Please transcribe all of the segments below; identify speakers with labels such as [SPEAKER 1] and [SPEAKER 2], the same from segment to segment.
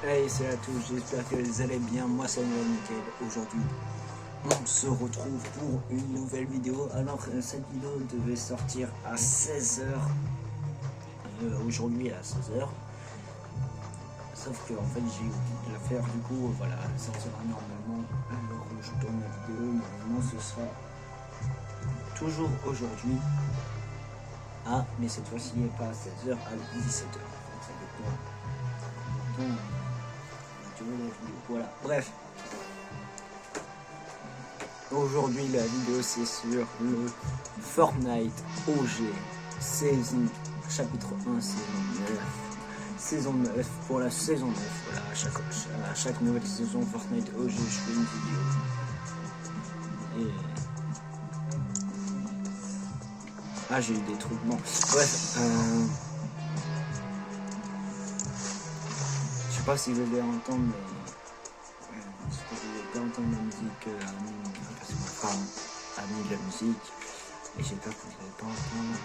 [SPEAKER 1] Hey, salut à tous, j'espère que vous allez bien, moi ça va nickel. Aujourd'hui, on se retrouve pour une nouvelle vidéo. Alors, cette vidéo devait sortir à 16h, aujourd'hui à 16h. Sauf que en fait j'ai oublié de la faire, du coup voilà, elle sortira normalement à l'heure où je tourne la vidéo. Normalement ce sera toujours aujourd'hui. Ah, mais cette fois-ci pas à 16h, à 17h. Donc ça dépend du temps. Voilà, bref. Aujourd'hui, la vidéo c'est sur le Fortnite OG chapitre 1, saison 9, pour la saison 9. Voilà, à chaque nouvelle saison Fortnite OG, je fais une vidéo. Et... ah, j'ai eu des trucs. Bon, bref. Je sais pas si vous allez entendre, mais je vais pas entendre la musique, parce que ma femme a mis de la musique et j'espère que vous n'allez pas entendre.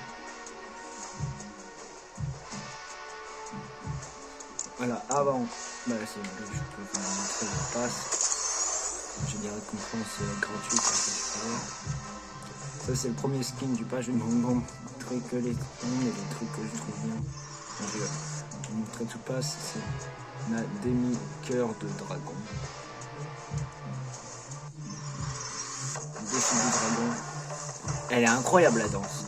[SPEAKER 1] Voilà, avant, bah c'est bon, je peux vous montrer le pass. J'ai des récompenses gratuites. Ça c'est le premier skin du page, je vais vous montrer que les skins et les trucs que je trouve bien. Je vais vous montrer tout pass, c'est la demi-cœur de dragon. Défi du dragon. Elle est incroyable la danse.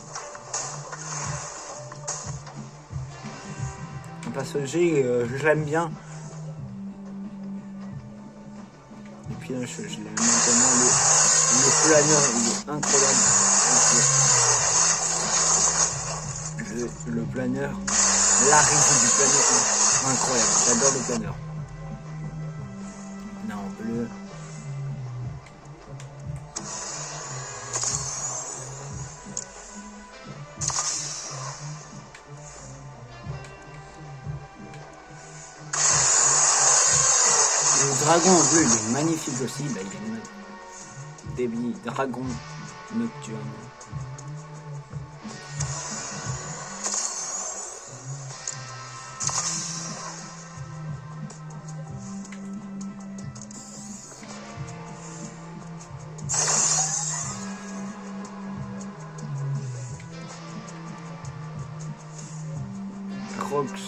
[SPEAKER 1] Parce que je l'aime bien. Et puis là, je l'aime maintenant. Le planeur, il est incroyable. Le planeur, l'arrivée du planeur, incroyable. J'adore le planeur. Non, bleu. Le dragon en bleu, il est magnifique aussi. Bah, il est des dragons nocturnes. Crocs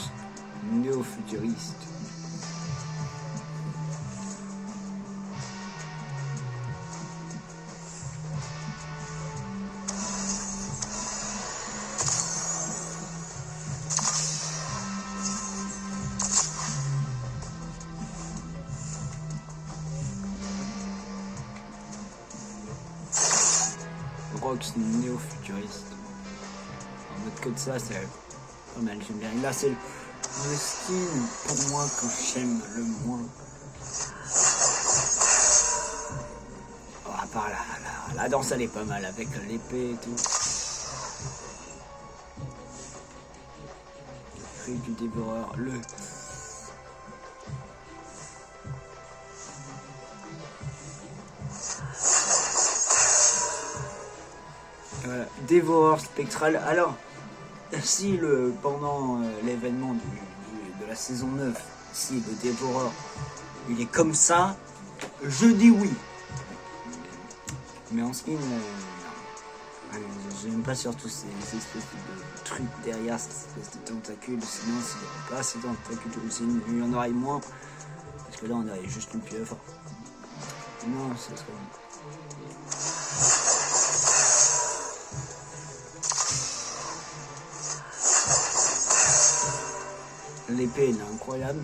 [SPEAKER 1] néo-futuriste. Crocs néo-futuriste. En mode code ça, c'est pas mal, j'aime bien. Et là, c'est le skin pour moi que j'aime le moins. Oh, à part la danse, elle est pas mal avec l'épée et tout. Le cri du dévoreur, voilà, dévoreur spectral. Alors, si pendant l'événement de la saison 9, si le dévoreur il est comme ça, je dis oui. Mais en skin, j'aime pas surtout ces espèces de trucs derrière, ces espèces de tentacules. Sinon, s'il n'y avait pas ces tentacules, il y en aurait moins. Parce que là, on aurait juste une pieuvre. Non, ça serait bon. L'épée, elle est incroyable.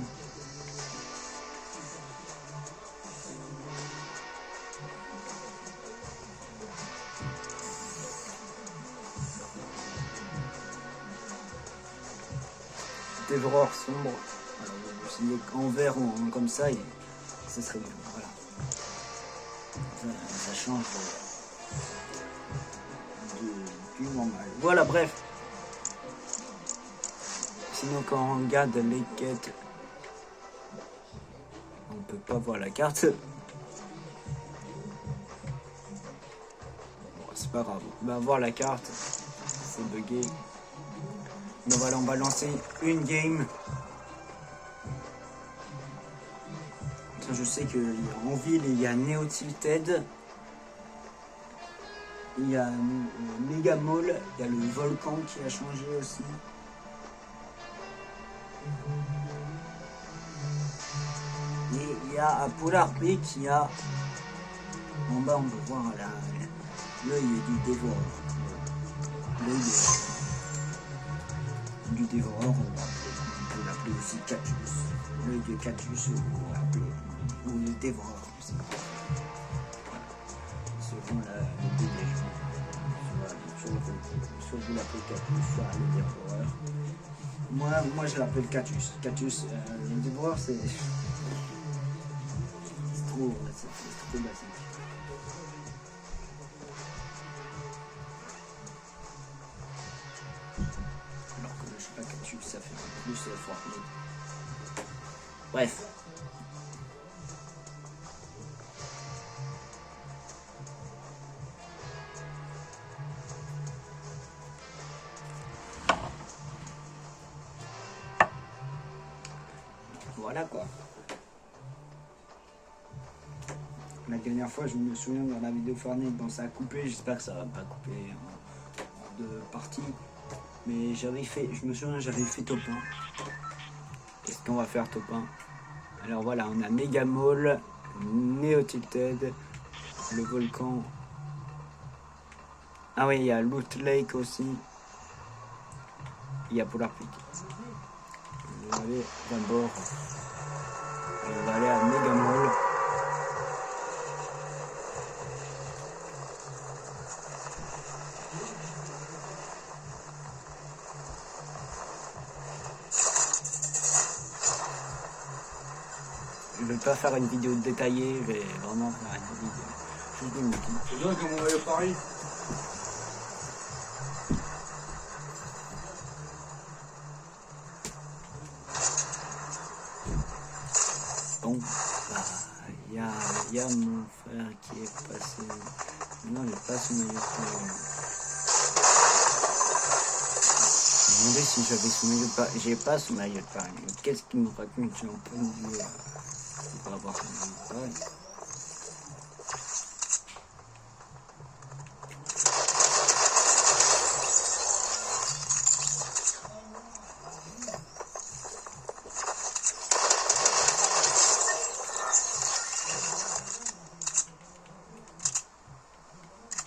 [SPEAKER 1] Dévoreur sombre. Alors, s'il est en vert ou comme ça, ça serait bien. Voilà. Ça change du normal. Voilà, bref. Sinon, quand on regarde les quêtes, on peut pas voir la carte. Bon, c'est pas grave. On va voir la carte. C'est bugué. Donc voilà, on va lancer une game. Ça, je sais qu'en ville, il y a Neo Tilted. Il y a Mega Mall. Il y a le volcan qui a changé aussi. Et il y a à Polar Peak, il y a... En bas, on peut voir l'œil du dévoreur. L'œil du dévoreur, on peut l'appeler aussi Cactus. L'œil de Cactus, on peut l'appeler, ou le dévoreur aussi. Voilà. Selon le dégagement. Soit vous l'appelez Cactus, soit le dévoreur. Moi je l'appelle Cactus. Cactus, le dévoreur, c'est trop basique. Alors que je sais pas, Cactus, ça fait plus Fortnite. Bref. Voilà quoi. La dernière fois, je me souviens dans la vidéo Fortnite, bon ça a coupé, j'espère que ça va pas couper en deux parties. Mais je me souviens, j'avais fait top 1. Qu'est-ce qu'on va faire top 1? Alors voilà, on a Mega Mall, Neo Tilted, le volcan. Ah oui, il y a Loot Lake aussi. Il y a Polar Peak. On va aller d'abord. On va aller à Mega Mall. Je vais pas faire une vidéo détaillée, je vais vraiment faire une vidéo. Juste une vidéo.
[SPEAKER 2] C'est bien comme on va aller à Paris.
[SPEAKER 1] Bon, il y a mon frère qui est passé. Non, il passe son maillot de bain. Je me demandais si j'avais son maillot de bain. J'ai pas son maillot de bain. Qu'est-ce qu'il me raconte? J'ai un peu oublié. Pour avoir son maillot de bain.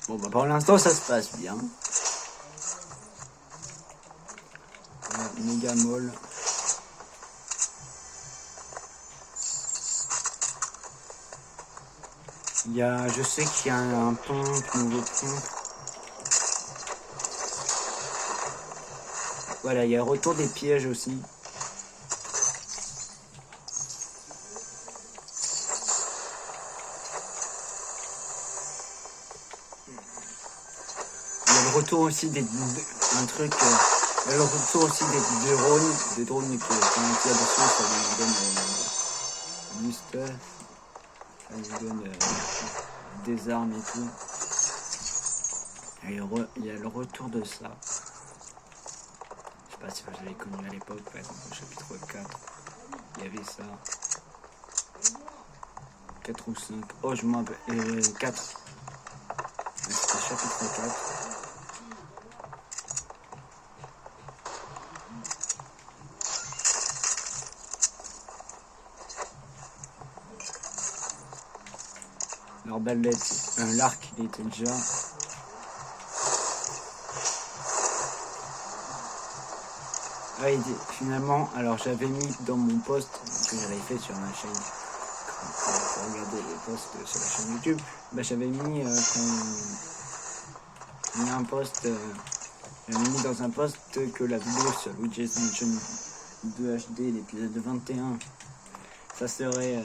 [SPEAKER 1] Bon bah pour l'instant ça se passe bien. Mega Mall. Je sais qu'il y a un pont, un nouveau pont. Voilà, il y a le retour des pièges aussi. Il y a le retour aussi des drones qui quand on tire dessus, ça lui donne du stuff, ça lui donne des armes et tout. Et il y a le retour de ça. Je sais pas si vous avez connu à l'époque, par exemple au chapitre 4, il y avait ça. 4 ou 5. Oh je m'en rappelle. 4. C'était chapitre 4. L'arbalète, l'arc il était déjà. Ah, finalement, alors j'avais mis dans mon post que j'avais fait sur ma chaîne, pour regarder les posts sur la chaîne YouTube, bah, j'avais mis un post, j'avais mis dans un post que la vidéo sur Luigi's Mansion 2 HD, l'épisode 21, ça serait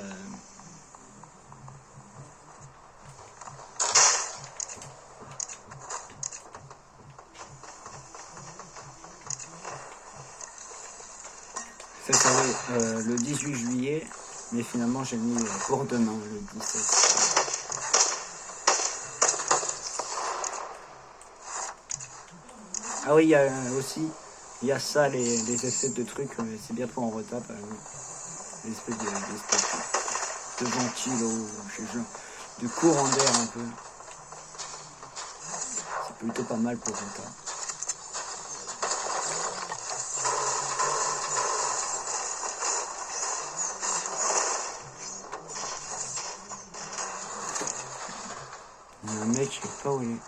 [SPEAKER 1] le 18 juillet, mais finalement j'ai mis pour demain, le 17. Ah oui, il y a ça, les espèces de trucs, c'est bien pour en retard, par exemple. Les espèces de de ventilo, de courant d'air un peu. C'est plutôt pas mal pour Rota. Il y a un mec, je sais pas où il est.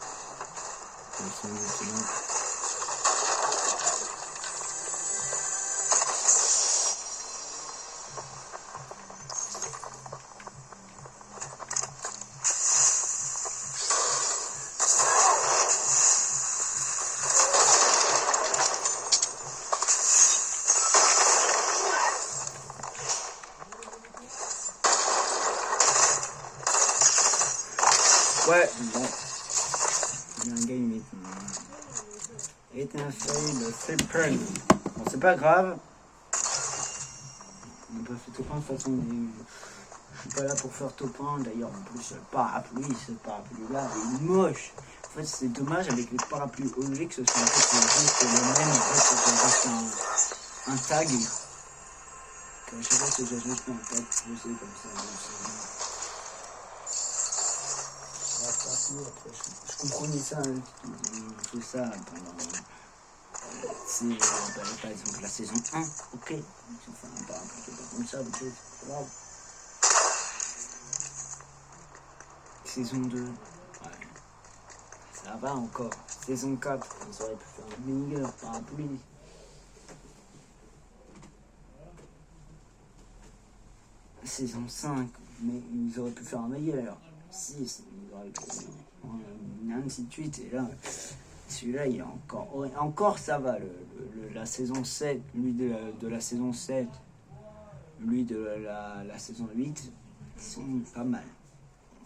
[SPEAKER 1] Ouais, bon. Il y a un gars, il met étincelle, c'est prêt. Bon, c'est pas grave. On peut faire top 1 de toute façon. Je suis pas là pour faire top 1. D'ailleurs, en plus, ce parapluie-là, il est moche. En fait, c'est dommage avec les parapluies OG que ce soit en fait, juste le même. En fait, c'est juste un tag. Que je sais pas si j'ai juste un tag posé comme ça. Après, je comprenais ça, tout ça pendant par exemple la saison 1, ok, enfin pas comme ça, ok, c'est pas grave. Saison 2, ouais, ça va encore. Saison 4, on aurait pu faire un meilleur parapluie. Saison 5, mais ils auraient pu faire un meilleur. 6, ils auraient pu ainsi de suite, et là, celui-là, il est encore ça va, la saison 7, lui de la saison 7, lui de la saison 8, ils sont pas mal.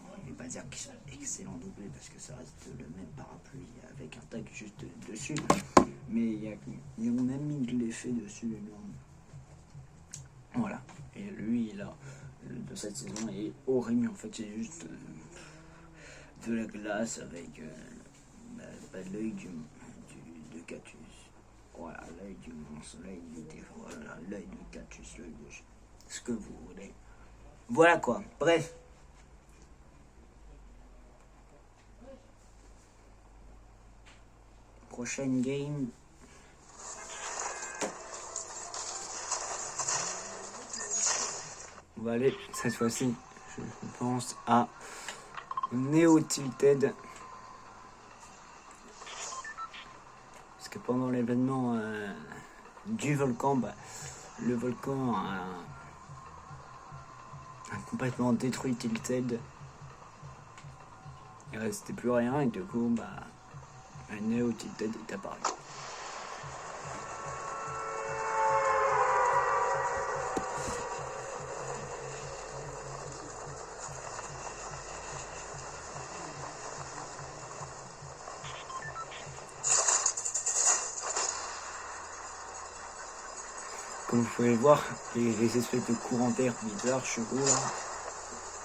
[SPEAKER 1] On ne va pas dire qu'ils sont excellents doublés, parce que ça reste le même parapluie, avec un tag juste dessus, mais ils ont même mis de l'effet dessus, voilà, et lui, là, de cette saison est horrible, en fait, c'est juste de la glace avec l'œil de Cactus. Voilà, l'œil du monstre, l'œil du défaut, voilà, l'œil de Cactus, l'œil de ce que vous voulez. Voilà quoi, bref. Prochaine game. On va aller cette fois-ci, je pense, à Neo Tilted. Parce que pendant l'événement du volcan, le volcan a complètement détruit Tilted. Il restait plus rien et du coup, un Neo Tilted est apparu. Comme vous pouvez le voir, les espèces de courants d'air bizarres, chevaux, là,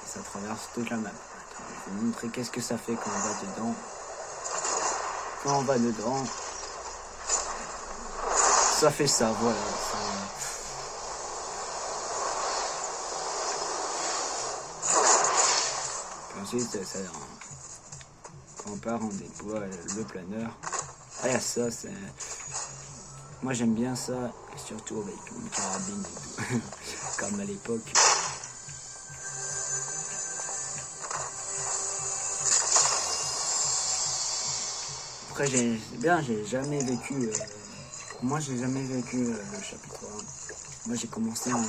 [SPEAKER 1] ça traverse toute la map. Attends, je vais vous montrer qu'est-ce que ça fait quand on va dedans. Quand on va dedans, ça fait ça, voilà. Puis ensuite, quand on part, on déploie le planeur. Ah, ça, c'est... Moi j'aime bien ça, surtout avec une carabine et tout, comme à l'époque. Après j'ai jamais vécu, moi j'ai jamais vécu le chapitre 1. Moi j'ai commencé en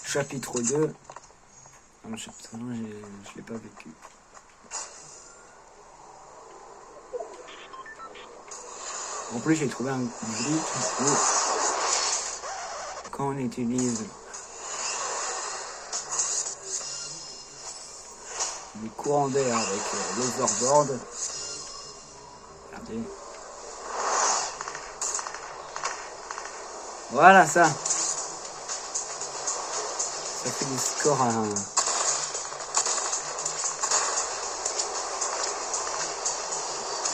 [SPEAKER 1] chapitre 2, dans le chapitre 1 je l'ai pas vécu. En plus, j'ai trouvé un glitch où, quand on utilise les courants d'air avec l'overboard, regardez, voilà ça fait des scores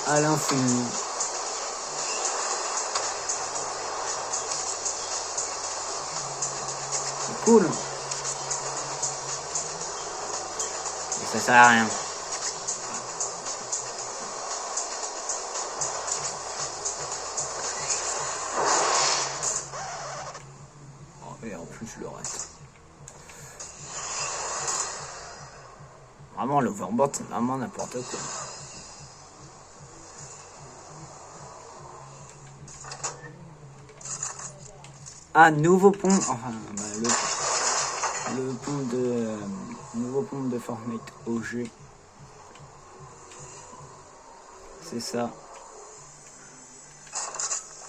[SPEAKER 1] à l'infini. Cool. Ça sert à rien. Oh, et en plus je le rate. Vraiment l'overboard c'est vraiment n'importe quoi. Ah, nouveau pont, enfin le pont de nouveau pont de Fortnite OG. C'est ça.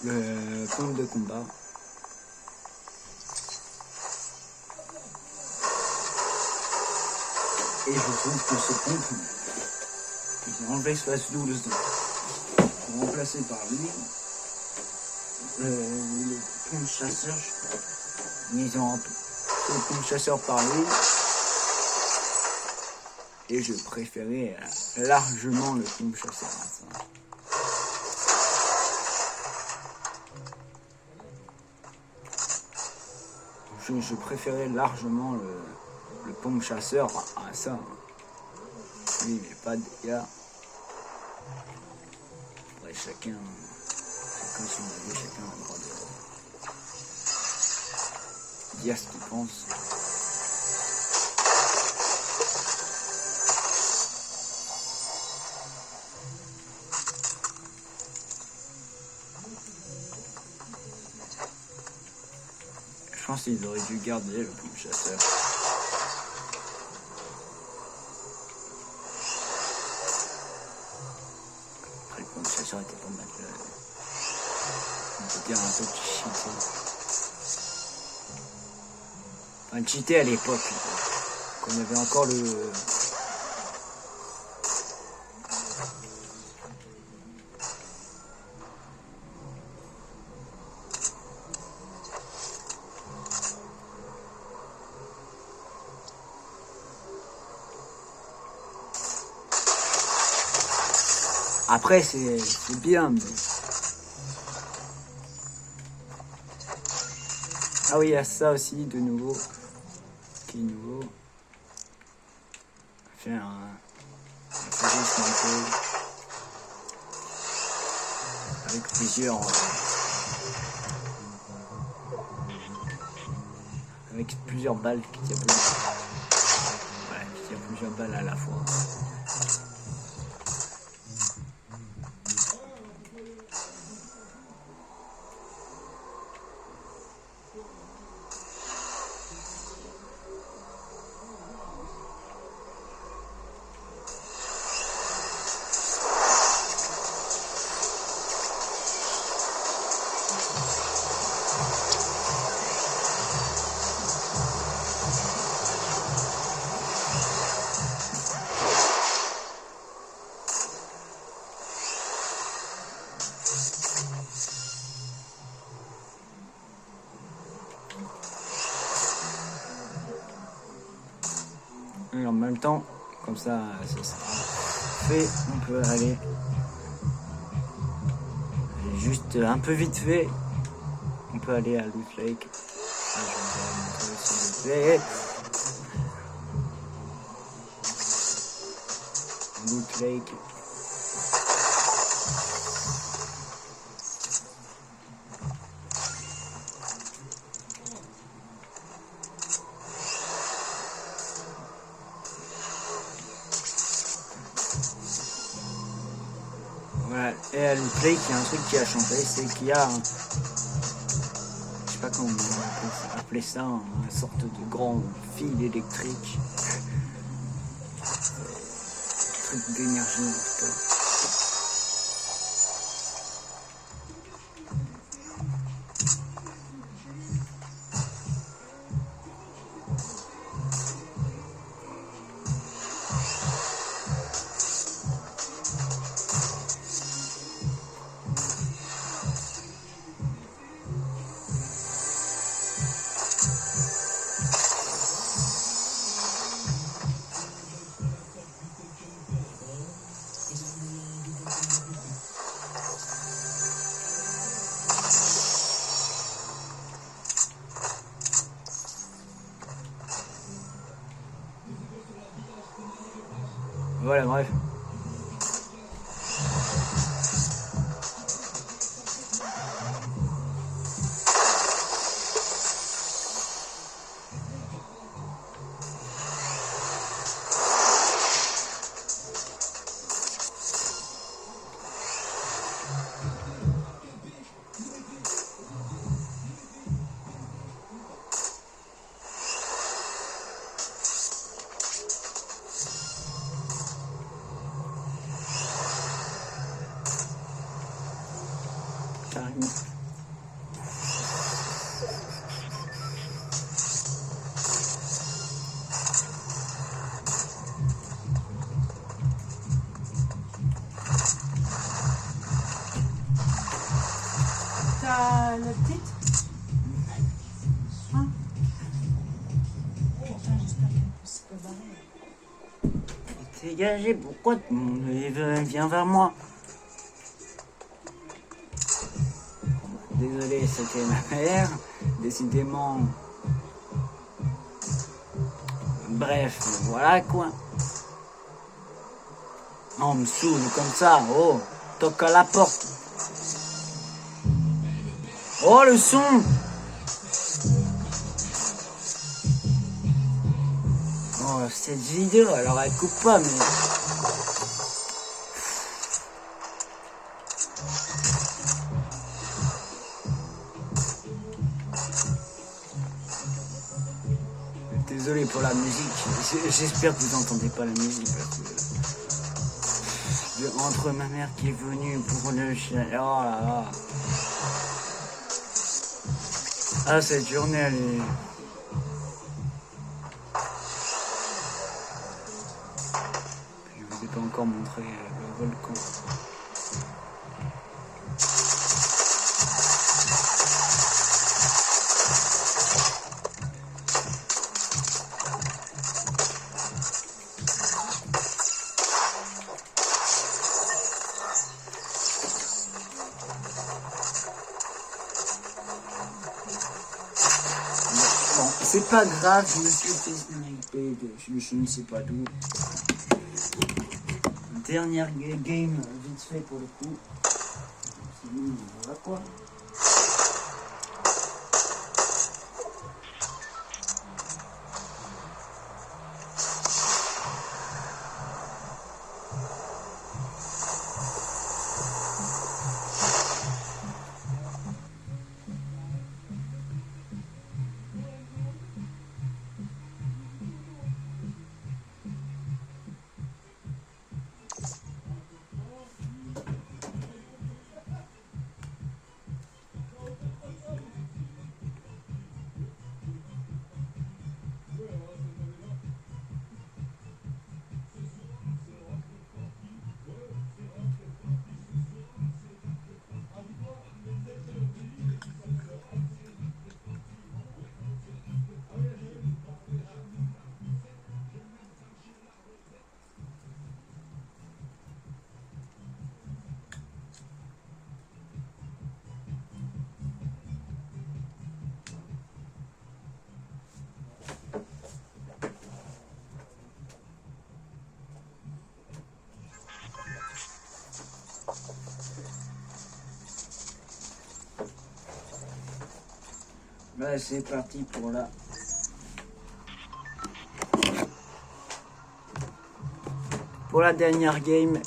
[SPEAKER 1] Le pont de combat. Et je trouve que ce pont, qu'ils ont enlevé Space 12 pour remplacer par lui. Le pont de chasseur, ils ont fait le pont de chasseur par lui. Et je préférais largement le pont de chasseur à ça. Je préférais largement le pompe chasseur à ça. Lui, il met pas de dégâts. Après, chacun son avis, chacun a le droit de dire ce qu'il pense. Je pense qu'ils auraient dû garder le pompe chasseur. Après, le pompe chasseur était pas mal. On peut dire un peu cheaté. Enfin, cheaté à l'époque. Quand on avait encore le. Après, c'est bien, mais... Ah oui, il y a ça aussi, de nouveau. Qui est nouveau. Faire un tourisme un peu... Avec plusieurs... Avec plusieurs balles qui tirent plusieurs balles à la fois. Et en même temps, comme ça sera fait, on peut aller juste un peu vite fait, on peut aller à Loot Lake. Ah, je vais vous montrer aussi Loot Lake. Voilà. Et à Loot Lake, il y a un truc qui a changé, c'est qu'il y a un... Je sais pas comment on peut appeler ça, une sorte de grand fil électrique. Un truc d'énergie en tout cas. Voilà, bref. Carrément.
[SPEAKER 2] T'as le titre? Hein? Putain, j'espère qu'elle peut se barrer.
[SPEAKER 1] Dégagez, pourquoi viens vers moi? Désolé, c'était ma mère, décidément. Bref, voilà quoi. On me saoule comme ça, oh, toque à la porte. Oh, le son! Oh, cette vidéo, alors elle coupe pas, mais... Désolé pour la musique, j'espère que vous n'entendez pas la musique, parce que... Entre ma mère qui est venue pour le chien, oh là là... Ah, cette journée, elle est... Je vous ai pas encore montré le volcan. Bon, c'est pas grave, je me suis fait sniper, je ne sais pas d'où. Dernière game, vite fait pour le coup. Sinon, voilà quoi. Là, c'est parti pour la dernière game.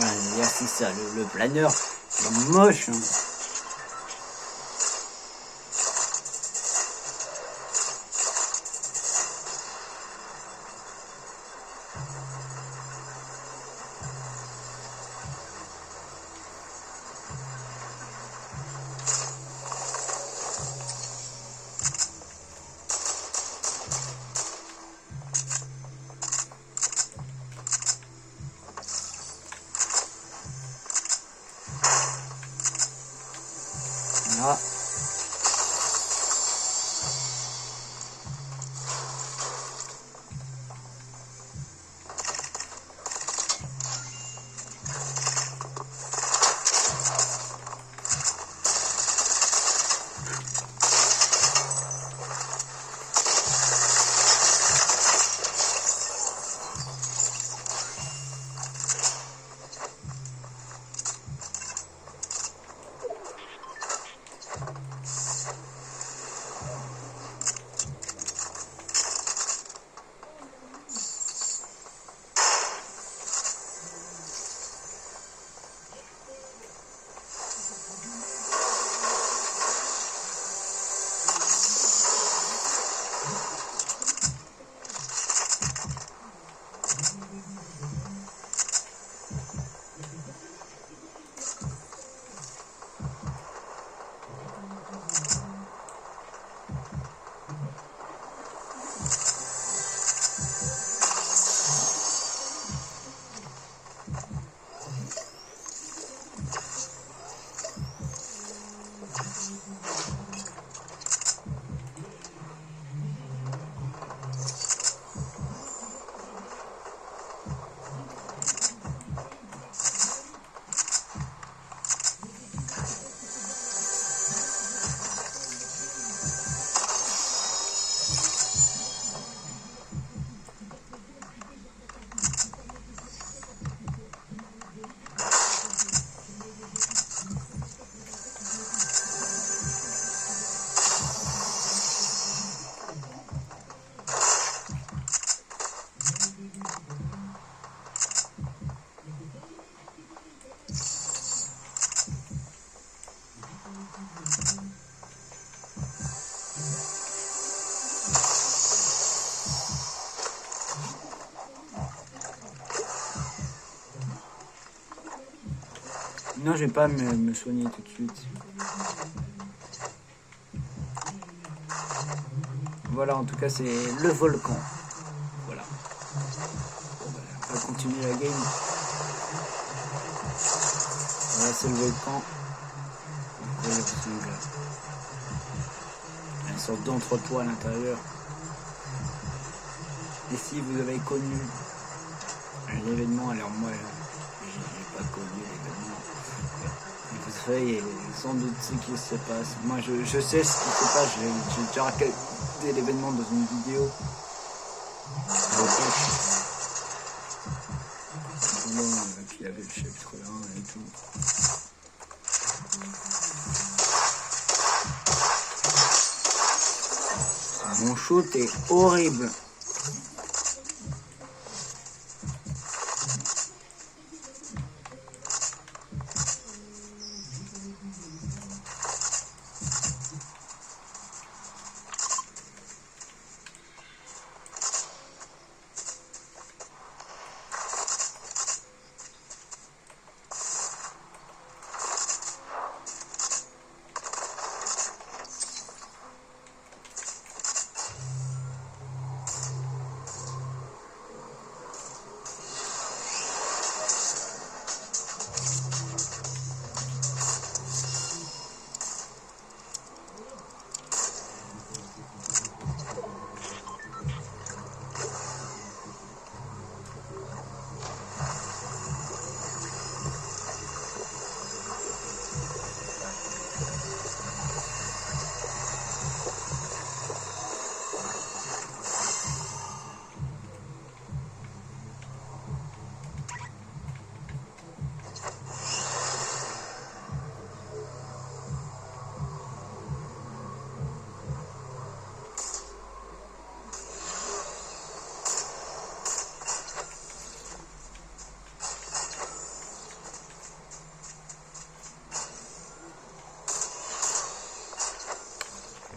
[SPEAKER 1] Ouais, c'est ça, le planeur, c'est moche. Hein. Non, je vais pas me soigner tout de suite. Voilà, en tout cas, c'est le volcan. Voilà. On va continuer la game. Voilà, c'est le volcan. Il y a une sorte d'entrepôt à l'intérieur. Et si vous avez connu l'événement, alors moi, j'ai pas connu l'événement. Vous savez sans doute ce qui se passe. Moi, je sais ce qui se passe. J'ai déjà raconté l'événement dans une vidéo. Puis il y avait le chapitre 1 et tout. Mon shoot est horrible.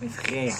[SPEAKER 1] Mes frères.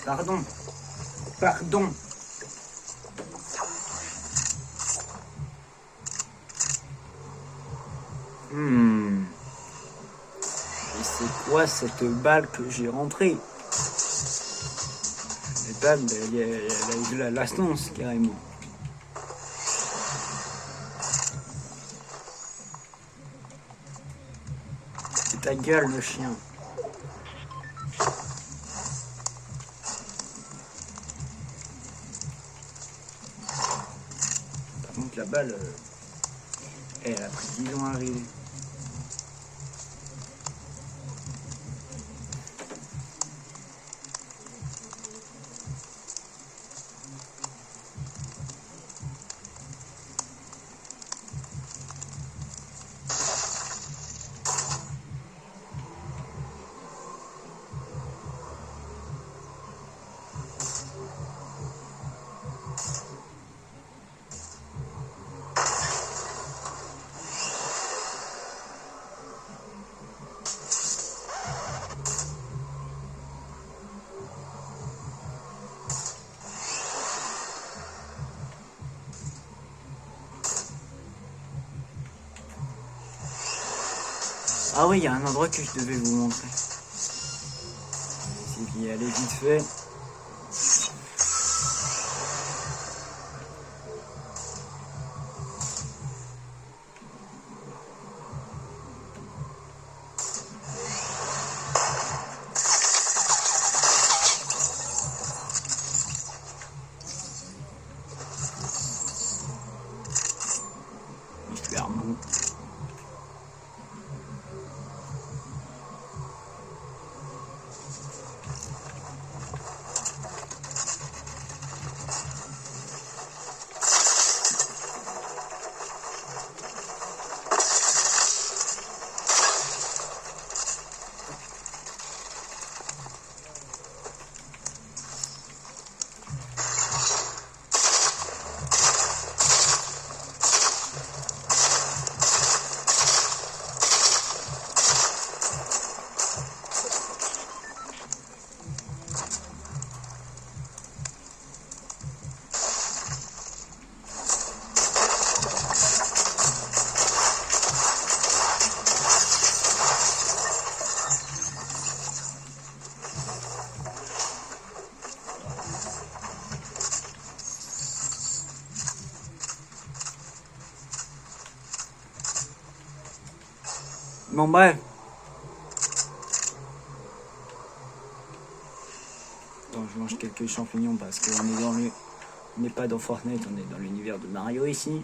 [SPEAKER 1] Pardon. Pardon. Et c'est quoi cette balle que j'ai rentrée? Cette balle, elle a eu de la lastance carrément. C'est ta gueule le chien. Par contre la balle, elle a pris 10 ans à arriver. Ah oui, il y a un endroit que je devais vous montrer. C'est d'y aller vite fait. Super bon. Bon bref. Attends, je mange quelques champignons parce qu'on est dans le... On n'est pas dans Fortnite, on est dans l'univers de Mario ici.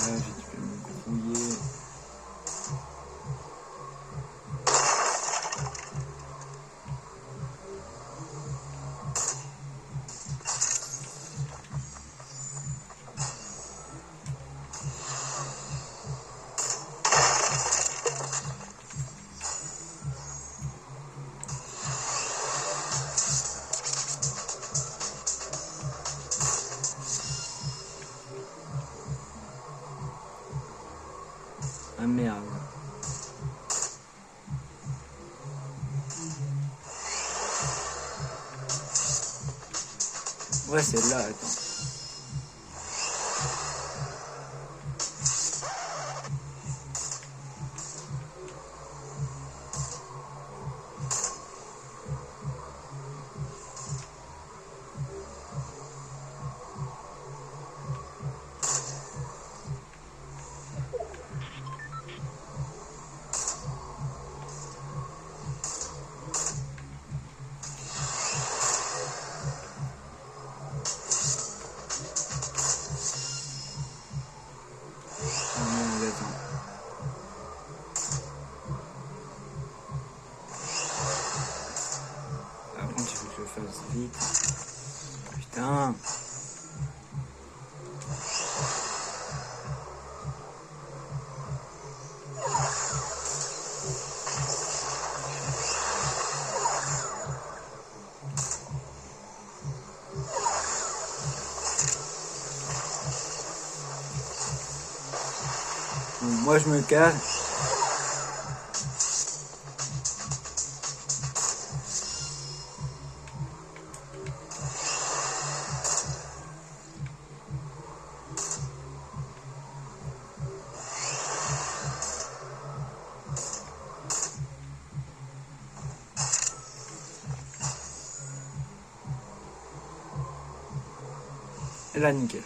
[SPEAKER 1] J'ai dû me grouiller. Ah merde. Ouais, celle-là, attends. Ah merde, attends. Par contre, il faut que je le fasse vite. Putain. Moi je me casse. Et là, nickel.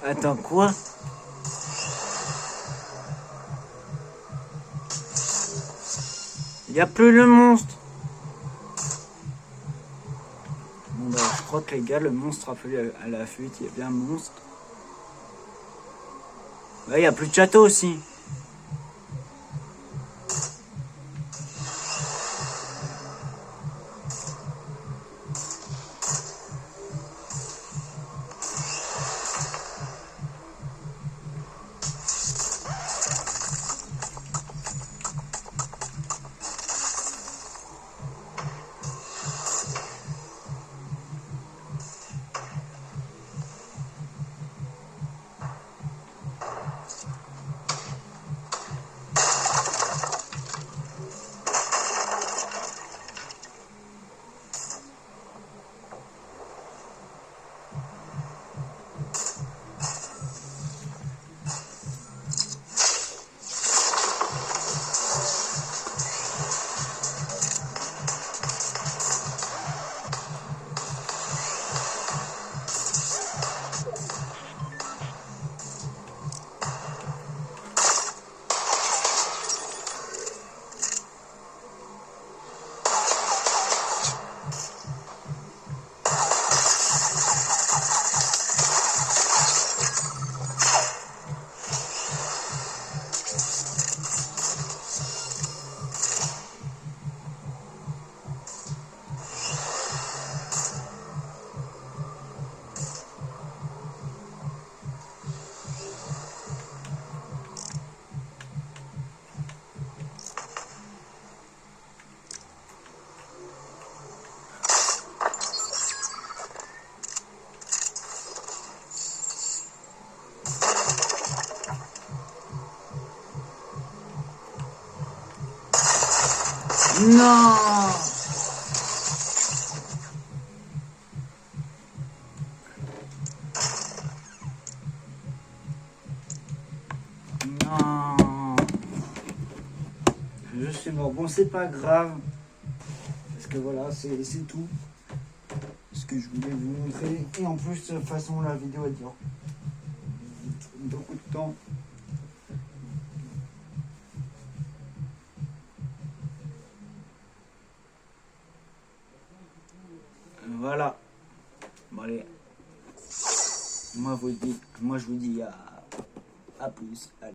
[SPEAKER 1] Attends, quoi? Il n'y a plus le monstre. Bon bah je crois que les gars, le monstre a fallu à la fuite, il y a bien un monstre. Ouais, il n'y a plus de château aussi. Non! Non! Je suis mort. Bon, c'est pas grave. Parce que voilà, c'est tout. Ce que je voulais vous montrer. Et en plus, de toute façon, la vidéo elle dure beaucoup de temps. Voilà. Bon, allez. Moi je vous dis à plus. Allez.